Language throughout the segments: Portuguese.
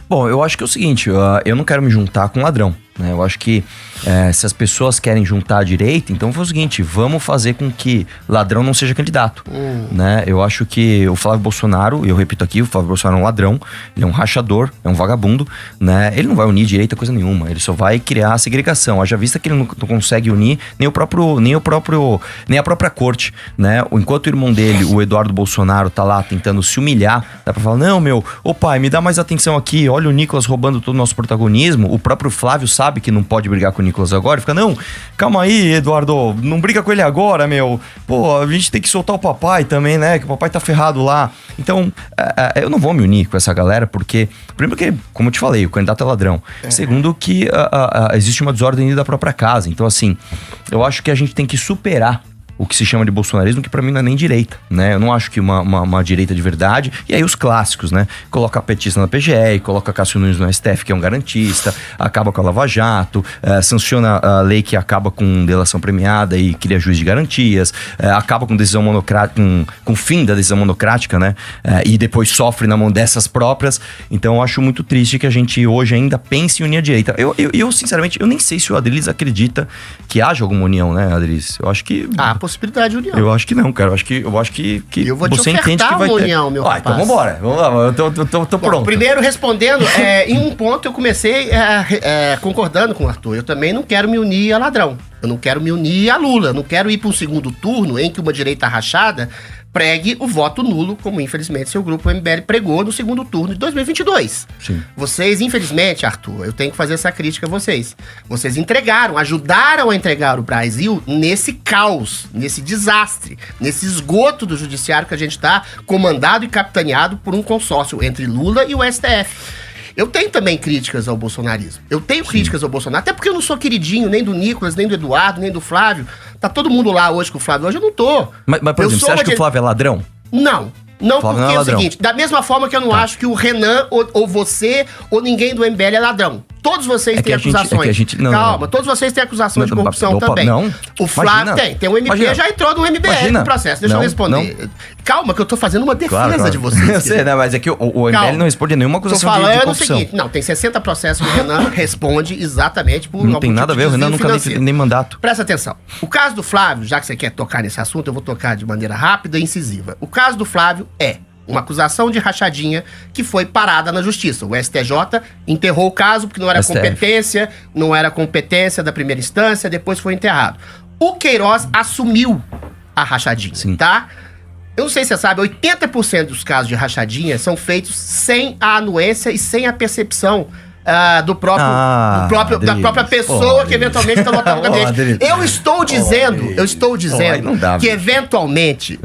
Bom, eu acho que é o seguinte, eu não quero me juntar com ladrão, né? Eu acho que se as pessoas querem juntar a direita, então foi o seguinte, vamos fazer com que ladrão não seja candidato, né? Eu acho que o Flávio Bolsonaro, eu repito aqui, o Flávio Bolsonaro é um ladrão, ele é um rachador, é um vagabundo, né? Ele não vai unir direita coisa nenhuma, ele só vai criar a segregação. Haja vista que ele não consegue unir nem a própria corte, né? Enquanto o irmão dele, o Eduardo Bolsonaro, tá lá tentando se humilhar, dá pra falar, não, ô pai, me dá mais atenção aqui, olha o Nicolas roubando todo o nosso protagonismo, o próprio Flávio sabe que não pode brigar com o Nicolas agora, fica, não, calma aí, Eduardo, não briga com ele agora, meu, pô, a gente tem que soltar o papai também, né, que o papai tá ferrado lá. Então, eu não vou me unir com essa galera, porque, primeiro que, como eu te falei, o candidato é ladrão. Segundo que existe uma desordem da própria casa. Então, assim, eu acho que a gente tem que superar o que se chama de bolsonarismo, que pra mim não é nem direita, né? Eu não acho que uma direita de verdade. E aí os clássicos, né? Coloca a petista na PGR, coloca Cássio Nunes no STF, que é um garantista, acaba com a Lava Jato, sanciona a lei que acaba com delação premiada e cria juiz de garantias, acaba com decisão monocrática, com o fim da decisão monocrática, né? E depois sofre na mão dessas próprias. Então eu acho muito triste que a gente hoje ainda pense em unir a direita. Eu sinceramente, eu nem sei se o Adriles acredita que haja alguma união, né, Adriles? Eu acho que... possibilidade de união. Eu acho que não, cara. Eu acho que eu vou você te entende que vai uma ter união, meu rapaz. Então vambora. Vamos lá, eu tô pronto. Primeiro, respondendo, em um ponto eu comecei concordando com o Arthur. Eu também não quero me unir a ladrão. Eu não quero me unir a Lula. Eu não quero ir para um segundo turno em que uma direita rachada pregue o voto nulo, como infelizmente seu grupo MBL pregou no segundo turno de 2022. Sim. Vocês, infelizmente, Arthur, eu tenho que fazer essa crítica a vocês. Vocês ajudaram a entregar o Brasil nesse caos, nesse desastre, nesse esgoto do judiciário que a gente está comandado e capitaneado por um consórcio entre Lula e o STF. Eu tenho também críticas ao bolsonarismo. Eu tenho críticas ao Bolsonaro, até porque eu não sou queridinho nem do Nicolas, nem do Eduardo, nem do Flávio. Tá todo mundo lá hoje com o Flávio, hoje eu não tô. Mas por exemplo, você acha que o Flávio é ladrão? Não, porque é o seguinte, da mesma forma que eu não acho que o Renan, ou você, ou ninguém do MBL é ladrão. Todos vocês têm acusações. Calma, todos vocês têm acusações de corrupção também. Não, o Flávio tem. O MP já entrou no MBL no processo. Deixa eu responder. Não. Calma, que eu tô fazendo uma defesa de vocês. Eu sei, né? Mas é que o MBL não responde a nenhuma acusação de corrupção. Tô falando o seguinte, não, tem 60 processos que o Renan responde exatamente por não tem nada a ver, o Renan nunca nem mandato. Presta atenção. O caso do Flávio, já que você quer tocar nesse assunto, eu vou tocar de maneira rápida e incisiva. O caso do Flávio é uma acusação de rachadinha que foi parada na justiça. O STJ enterrou o caso porque não era competência da primeira instância, depois foi enterrado. O Queiroz assumiu a rachadinha, tá? Eu não sei se você sabe, 80% dos casos de rachadinha são feitos sem a anuência e sem a percepção da própria pessoa que eventualmente está lotando o gabinete. Eu estou dizendo que eventualmente,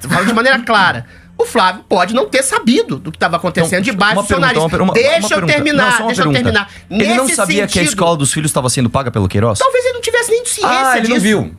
falando de maneira clara, o Flávio pode não ter sabido do que estava acontecendo debaixo do funcionário. Deixa eu terminar. Ele não sabia que a escola dos filhos estava sendo paga pelo Queiroz? Talvez ele não tivesse nem ciência disso.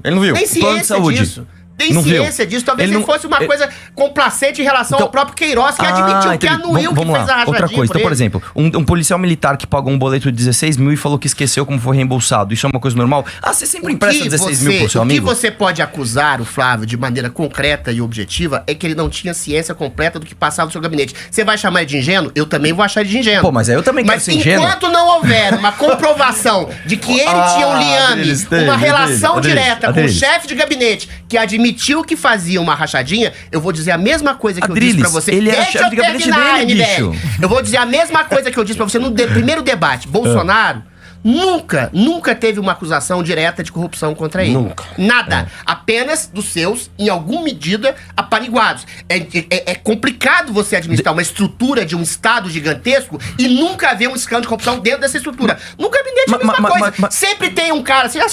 Ele não viu. Nem ciência disso. Tem ciência disso. Talvez ele fosse uma coisa complacente em relação ao próprio Queiroz, que admitiu que anuiu que fez a rachadinha. Outra coisa, então, por exemplo, um policial militar que pagou um boleto de 16 mil e falou que esqueceu como foi reembolsado. Isso é uma coisa normal? Você sempre empresta 16 mil pro seu amigo? O que você pode acusar o Flávio de maneira concreta e objetiva é que ele não tinha ciência completa do que passava no seu gabinete. Você vai chamar ele de ingênuo? Eu também vou achar ele de ingênuo. Pô, mas aí eu também quero ser ingênuo. Mas enquanto não houver uma comprovação de que ele tinha um liame, uma relação direta com o chefe de gabinete que admitiu que fazia uma rachadinha, eu vou dizer a mesma coisa que eu disse pra você. Ele era chefe de gabinete dele, bicho. Eu vou dizer a mesma coisa que eu disse pra você no primeiro debate. Bolsonaro nunca teve uma acusação direta de corrupção contra ele. Nunca. Nada. Apenas dos seus, em alguma medida, apaniguados. É complicado você administrar uma estrutura de um Estado gigantesco e nunca haver um escândalo de corrupção dentro dessa estrutura. No gabinete é a mesma coisa. Sempre tem um cara, você já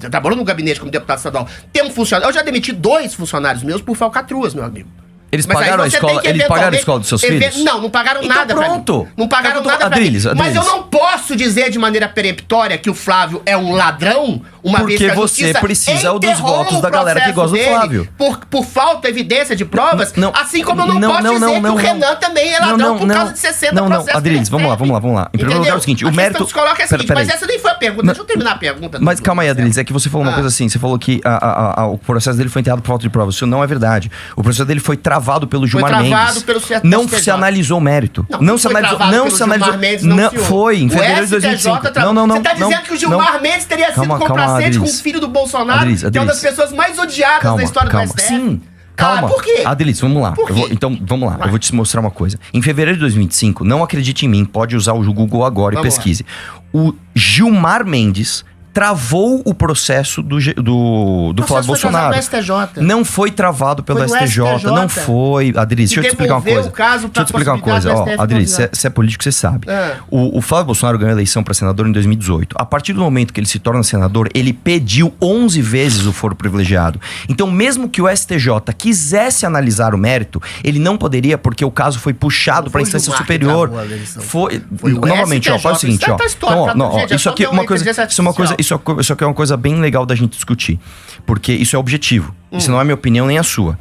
trabalhou no gabinete como deputado estadual, tem um funcionário. Eu já demiti 2 funcionários meus por falcatruas, meu amigo. Eles pagaram a escola, pagaram a escola dos seus filhos? Não pagaram nada pra mim. Não pagaram nada pra mim. Mas eu não posso dizer de maneira peremptória que o Flávio é um ladrão, uma vez que Porque a você justiça precisa dos enterrou votos o da galera que processo gosta do dele Flávio. Por falta, evidência de provas, Não, assim como eu não posso dizer que o Renan também é ladrão por causa de 60 processos. Adriles, vamos lá. Em primeiro lugar é o seguinte, o mérito... Você coloca é o seguinte, mas essa nem foi a pergunta, deixa eu terminar a pergunta. Mas calma aí, Adriles, é que você falou uma coisa assim, você falou que o processo dele foi enterrado por falta de provas. Isso não é verdade. O processo dele foi travado pelo Gilmar Mendes. Não se analisou o mérito. Não se analisou. Não foi, em fevereiro de 2005. Não. Você tá dizendo que o Gilmar Mendes teria sido complacente com o filho do Bolsonaro, que é uma das pessoas mais odiadas da história do STF? Sim. Calma. Por quê? Adriles, vamos lá. Então, vamos lá. Eu vou te mostrar uma coisa. Em fevereiro de 2025, não acredite em mim, pode usar o Google agora e pesquise. O Gilmar Mendes travou o processo do Flávio Bolsonaro. Não foi travado pelo STJ. Não foi. Adriles, deixa eu te explicar uma coisa. Deixa eu te explicar uma coisa. Adriles, você é político, você sabe. O Flávio Bolsonaro ganhou a eleição para senador em 2018. A partir do momento que ele se torna senador, ele pediu 11 vezes o foro privilegiado. Então, mesmo que o STJ quisesse analisar o mérito, ele não poderia, porque o caso foi puxado para a instância superior. Foi novamente, faz o seguinte, isso aqui é uma coisa. Isso aqui é uma coisa bem legal da gente discutir. Porque isso é objetivo. Isso não é minha opinião nem a sua.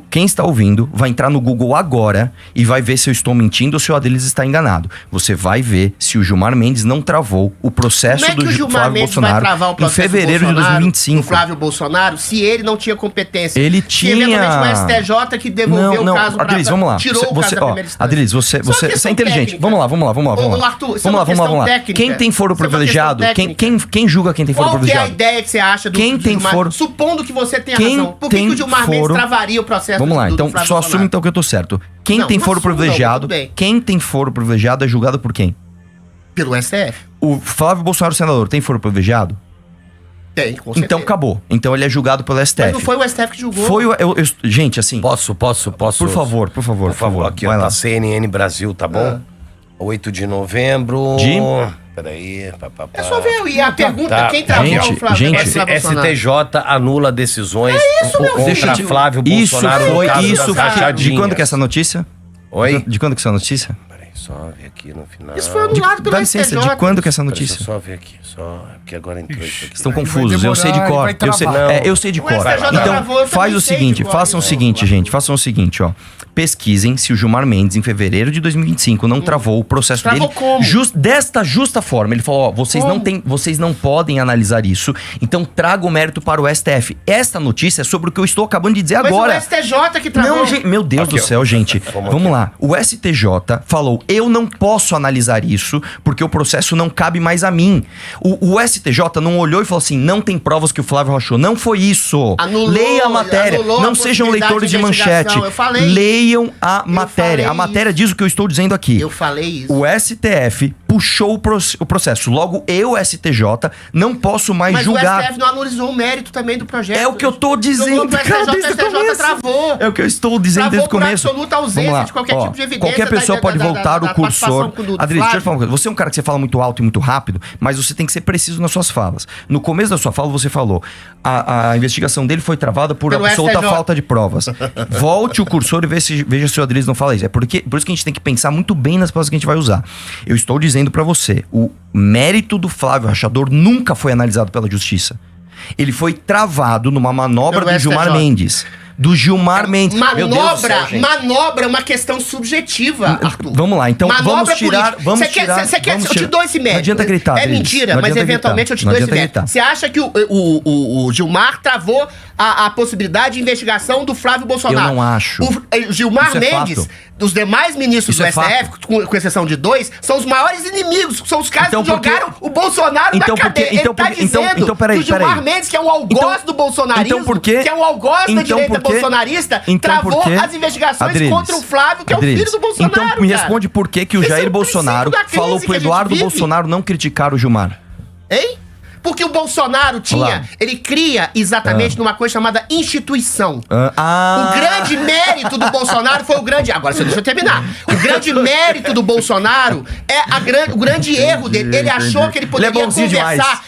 Quem está ouvindo vai entrar no Google agora e vai ver se eu estou mentindo ou se o Adriles está enganado. Você vai ver se o Gilmar Mendes não travou o processo do Flávio Bolsonaro em fevereiro de 2025. O Flávio Bolsonaro, se ele não tinha competência. Ele tinha. Se eventualmente o STJ que devolveu o caso Adriles, vamos lá. Tirou o caso da primeira instância. Adriles, você é inteligente. Vamos lá. Arthur, vamos lá. Quem tem foro privilegiado? Quem julga quem tem foro privilegiado? Qual que é a ideia que você acha do Gilmar? Supondo que você tenha razão. Por que o Gilmar Mendes travaria o processo? Vamos lá, então só assume então que eu tô certo. Quem tem foro privilegiado é julgado por quem? Pelo STF. O Flávio Bolsonaro, senador, tem foro privilegiado? Tem, com certeza. Então acabou. Então ele é julgado pelo STF. Mas não foi o STF que julgou. Gente, assim... Posso? Por favor. Aqui, ó, tá CNN Brasil, tá bom? 8 de novembro... Peraí. É só ver. E a pergunta, quem travou o Flávio Bolsonaro? STJ anula decisões contra Flávio Bolsonaro no caso das rachadinhas. De quando que é essa notícia? Oi? De quando que é essa notícia? Peraí, só ver aqui no final. Isso foi anulado pelo STJ. De quando que é essa notícia? Deixa eu só ver aqui. Porque agora entrou isso aqui. Estão confusos, eu sei de cor. Eu sei de cor. Então, façam o seguinte, gente. Façam o seguinte, ó. Pesquisem se o Gilmar Mendes, em fevereiro de 2025, não travou o processo dele desta justa forma. Ele falou, ó, vocês não podem analisar isso, então traga o mérito para o STF. Esta notícia é sobre o que eu estou acabando de dizer agora. Mas o STJ que travou. Não, gente, meu Deus do céu, gente. Vamos lá. O STJ falou, eu não posso analisar isso, porque o processo não cabe mais a mim. O STJ não olhou e falou assim, não tem provas que o Flávio rachou. Não foi isso. Leia a matéria. Não sejam leitores de manchete. Leiam a matéria. A matéria diz o que eu estou dizendo aqui. Eu falei isso. O STF puxou o processo. Logo, eu, STJ, não posso mais julgar. Mas o STF não analisou o mérito também do projeto. É o que eu estou dizendo. O STJ travou. É o que eu estou dizendo desde o começo. Travou por absoluta ausência de qualquer tipo de evidência. Qualquer pessoa pode voltar o cursor. Adriles, deixa eu falar uma coisa. Você é um cara que você fala muito alto e muito rápido, mas você tem que ser preciso nas suas falas. No começo da sua fala, você falou, a investigação dele foi travada por absoluta falta de provas. Volte o cursor e veja se o Adriles não fala isso. Por isso que a gente tem que pensar muito bem nas palavras que a gente vai usar. Eu estou dizendo pra você, o mérito do Flávio Rachador nunca foi analisado pela justiça. Ele foi travado numa manobra do Gilmar Mendes. Do Gilmar Mendes. Manobra é uma questão subjetiva, Arthur. Vamos lá, então manobra vamos tirar... Eu te dou esse mérito. Não adianta gritar, é mentira, mas eventualmente eu te dou esse mérito. Você acha que o Gilmar travou a possibilidade de investigação do Flávio Bolsonaro? Eu não acho. O Gilmar Mendes, dos demais ministros do STF, com exceção de 2, são os maiores inimigos, são os caras que jogaram o Bolsonaro na cadeia. Ele tá dizendo que o Gilmar Mendes, que é um algoz do bolsonarismo, que é um algoz da direita bolsonarista, travou as investigações contra o Flávio, que é o filho do Bolsonaro. Então me responde por que o Jair Bolsonaro falou pro Eduardo Bolsonaro não criticar o Gilmar. Hein? Porque o Bolsonaro ele cria exatamente numa coisa chamada instituição. O grande mérito do Bolsonaro foi o grande... Agora, deixa eu terminar. O grande mérito do Bolsonaro é o grande erro dele. Ele achou que ele poderia conversar...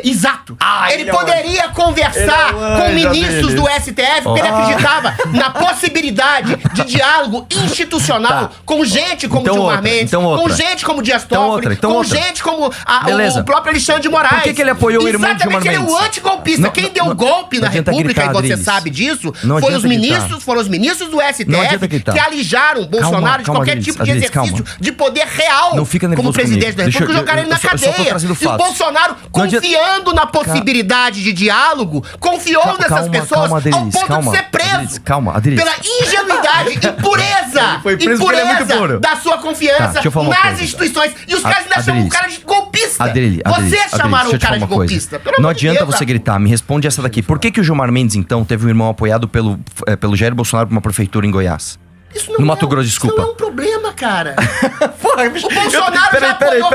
Exato. Ele poderia conversar com ministros do STF, porque ele acreditava na possibilidade de diálogo institucional com gente como Gilmar Mendes, com gente como Dias Toffoli, com gente como o próprio Alexandre de Moraes. Por que ele apoiou o irmão de Gilmar Mendes? Ele é o antigolpista. Quem deu o golpe na República, e você sabe disso, foram os ministros do STF que alijaram Bolsonaro de qualquer tipo de exercício de poder real como presidente da República, jogaram ele na cadeia. E o Bolsonaro, confiando na possibilidade de diálogo, confiou nessas pessoas ao ponto de ser preso pela ingenuidade e pureza da sua confiança nas instituições. E os caras ainda chamam o cara de golpista. Vocês chamaram o cara de golpista. Não adianta você gritar, me responde essa daqui. Por que o Gilmar Mendes, então, teve um irmão apoiado pelo Jair Bolsonaro pra uma prefeitura em Goiás? No Mato Grosso, desculpa. Isso não é um problema, cara. Porra, o Bolsonaro já apoiou. O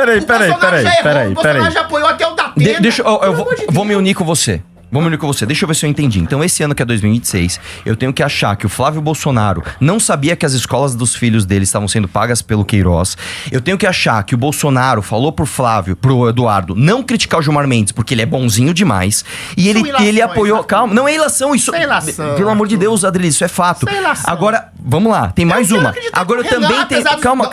Bolsonaro já apoiou até o Datena. Eu vou me unir com você. Deixa eu ver se eu entendi. Então, esse ano que é 2026, eu tenho que achar que o Flávio Bolsonaro não sabia que as escolas dos filhos dele estavam sendo pagas pelo Queiroz. Eu tenho que achar que o Bolsonaro falou pro Eduardo, não criticar o Gilmar Mendes, porque ele é bonzinho demais. E ele apoiou... Calma, não é ilação, isso... Pelo amor de Deus, Adriles, isso é fato. Agora, vamos lá, tem mais uma. Agora eu também tenho... Calma.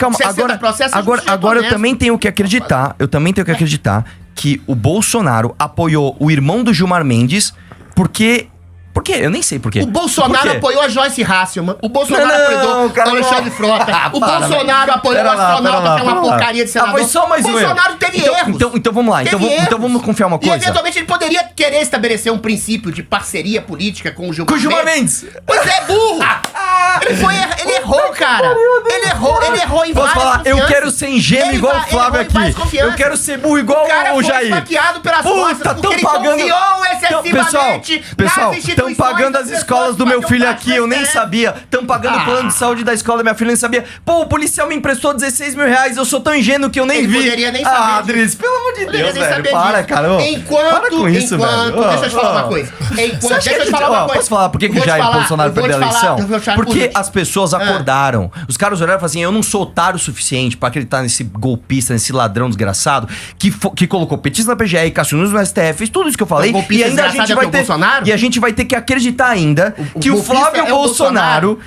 Agora eu também tenho que acreditar. Que o Bolsonaro apoiou o irmão do Gilmar Mendes, porque... Por quê? Eu nem sei por quê. O Bolsonaro apoiou a Joyce Hasselman. O Bolsonaro apoiou o Alexandre Frota. O Bolsonaro apoiou o astronauta, que é uma porcaria de senador. Foi só mais um erro. O Bolsonaro teve erros. Então vamos lá. Então vamos confiar uma coisa. E eventualmente ele poderia querer estabelecer um princípio de parceria política com o Gilmar Mendes. Pois é, burro. Ele errou, cara. Ele errou em várias falar, eu quero ser ingênuo igual o Flávio aqui. Eu quero ser burro igual o Jair. Puta, tão pagando... Pessoal, estão pagando as escolas do meu filho aqui, eu nem sabia. Estão pagando o plano de saúde da escola da minha filha, eu nem sabia. Pô, o policial me emprestou 16 mil reais, eu sou tão ingênuo que eu nem vi. Poderia nem saber. Adris, pelo amor de Deus, velho. Para, cara. Para com isso, velho. Deixa eu te falar uma coisa. Posso falar por que o Jair Bolsonaro perdeu a eleição? Porque as pessoas acordaram. Os caras olharam e falaram assim, eu não sou otário o suficiente pra acreditar nesse golpista, nesse ladrão desgraçado, que colocou petista na PGR, Cássio Nunes no STF, fez tudo isso que eu falei. E ainda a gente vai ter... E a gente vai ter que acreditar ainda que o Flávio Bolsonaro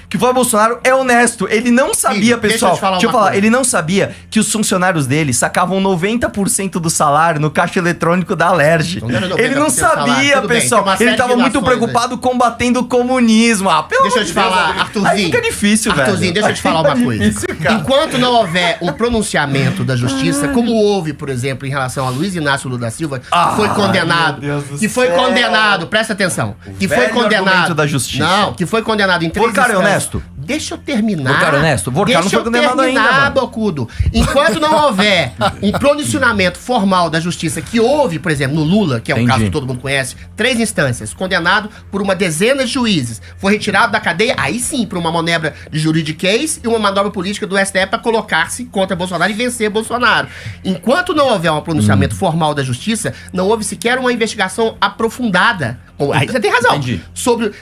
é honesto. Ele não sabia, pessoal. Deixa eu falar, ele não sabia que os funcionários dele sacavam 90% do salário no caixa eletrônico da Alerj. Ele não sabia, pessoal. Ele tava muito preocupado combatendo o comunismo. Deixa eu te falar, Arthurzinho. Aí fica difícil, velho. Arthurzinho, deixa eu te falar uma coisa. Enquanto não houver um pronunciamento da justiça, como houve, por exemplo, em relação a Luiz Inácio Lula da Silva, que foi condenado. Que foi condenado, presta atenção. Que foi condenado da justiça. Não, que foi condenado em 3 Porcar é honesto. Deixa eu terminar. Porcar é honesto. Porcar não foi condenado ainda, mano. Bocudo. Enquanto não houver um pronunciamento formal da justiça, que houve, por exemplo, no Lula, que é um caso que todo mundo conhece, 3 instâncias, condenado por uma dezena de juízes, foi retirado da cadeia, aí sim, por uma manobra de juridiquês e uma manobra política do STF para colocar-se contra Bolsonaro e vencer Bolsonaro. Enquanto não houver um pronunciamento formal da justiça, não houve sequer uma investigação aprofundada. Aí você tem razão.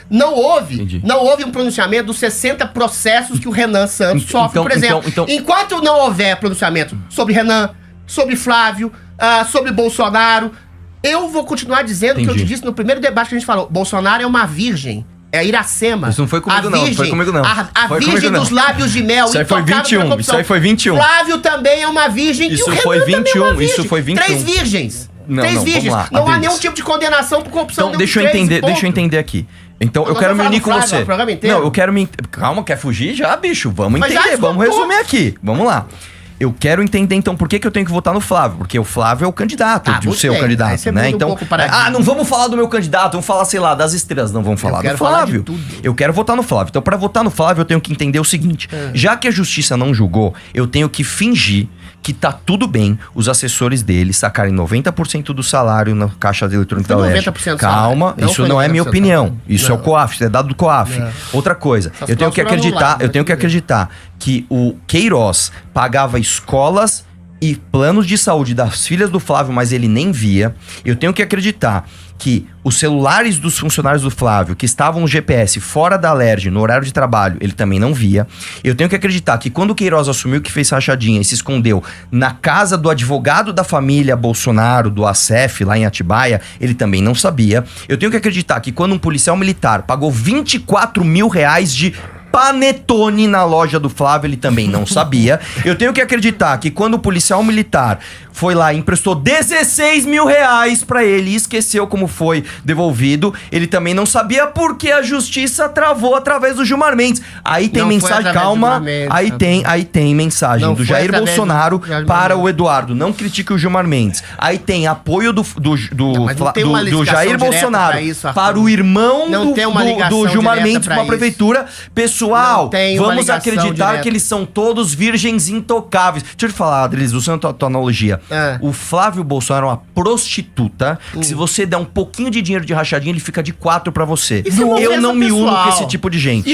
Não houve um pronunciamento dos 60 processos que o Renan Santos sofre, por exemplo. Enquanto não houver pronunciamento sobre Renan, sobre Flávio, sobre Bolsonaro, eu vou continuar dizendo o que eu te disse no primeiro debate que a gente falou. Bolsonaro é uma virgem. É Iracema. Isso não foi comigo, não. Foi comigo, não. A virgem dos lábios de mel. Isso aí foi 21. Isso aí foi 21. Flávio também é uma virgem. Isso foi 21. Isso foi 21. 3 virgens. Não, 3 virgens. Não há nenhum tipo de condenação por corrupção. Então, deixa eu entender aqui. Então, eu quero me unir com você. Não, eu quero me... Calma, quer fugir já, bicho? Vamos entender, vamos resumir aqui. Vamos lá. Eu quero entender, então, por que eu tenho que votar no Flávio? Porque o Flávio é o candidato, o seu candidato, né? Então, não vamos falar do meu candidato, vamos falar, sei lá, das estrelas. Não, vamos falar do Flávio. Eu quero votar no Flávio. Então, pra votar no Flávio, eu tenho que entender o seguinte. Já que a justiça não julgou, eu tenho que fingir que tá tudo bem os assessores dele sacarem 90% do salário na caixa eletrônica da Alerj. Calma, isso não é minha opinião. Isso é o COAF, isso é dado do COAF. Outra coisa, eu tenho que acreditar que o Queiroz pagava escolas e planos de saúde das filhas do Flávio, mas ele nem via. Eu tenho que acreditar que os celulares dos funcionários do Flávio, que estavam no GPS fora da LERJ, no horário de trabalho, ele também não via. Eu tenho que acreditar que quando o Queiroz assumiu que fez rachadinha e se escondeu na casa do advogado da família Bolsonaro, do ACF, lá em Atibaia, ele também não sabia. Eu tenho que acreditar que quando um policial militar pagou 24 mil reais de panetone na loja do Flávio, ele também não sabia. Eu tenho que acreditar que quando o policial militar foi lá e emprestou 16 mil reais pra ele e esqueceu como foi devolvido, ele também não sabia porque a justiça travou através do Gilmar Mendes. Aí tem mensagem, calma, aí tem mensagem do Jair Bolsonaro para o Eduardo. Não critique o Gilmar Mendes. Aí tem apoio do Jair Bolsonaro para o irmão do Gilmar Mendes para a prefeitura. Pessoal, vamos acreditar que eles são todos virgens intocáveis. Deixa eu te falar, Adriles, usando a tua analogia. O Flávio Bolsonaro é uma prostituta que se você der um pouquinho de dinheiro de rachadinha, ele fica de 4 pra você. Eu não me uno com esse tipo de gente.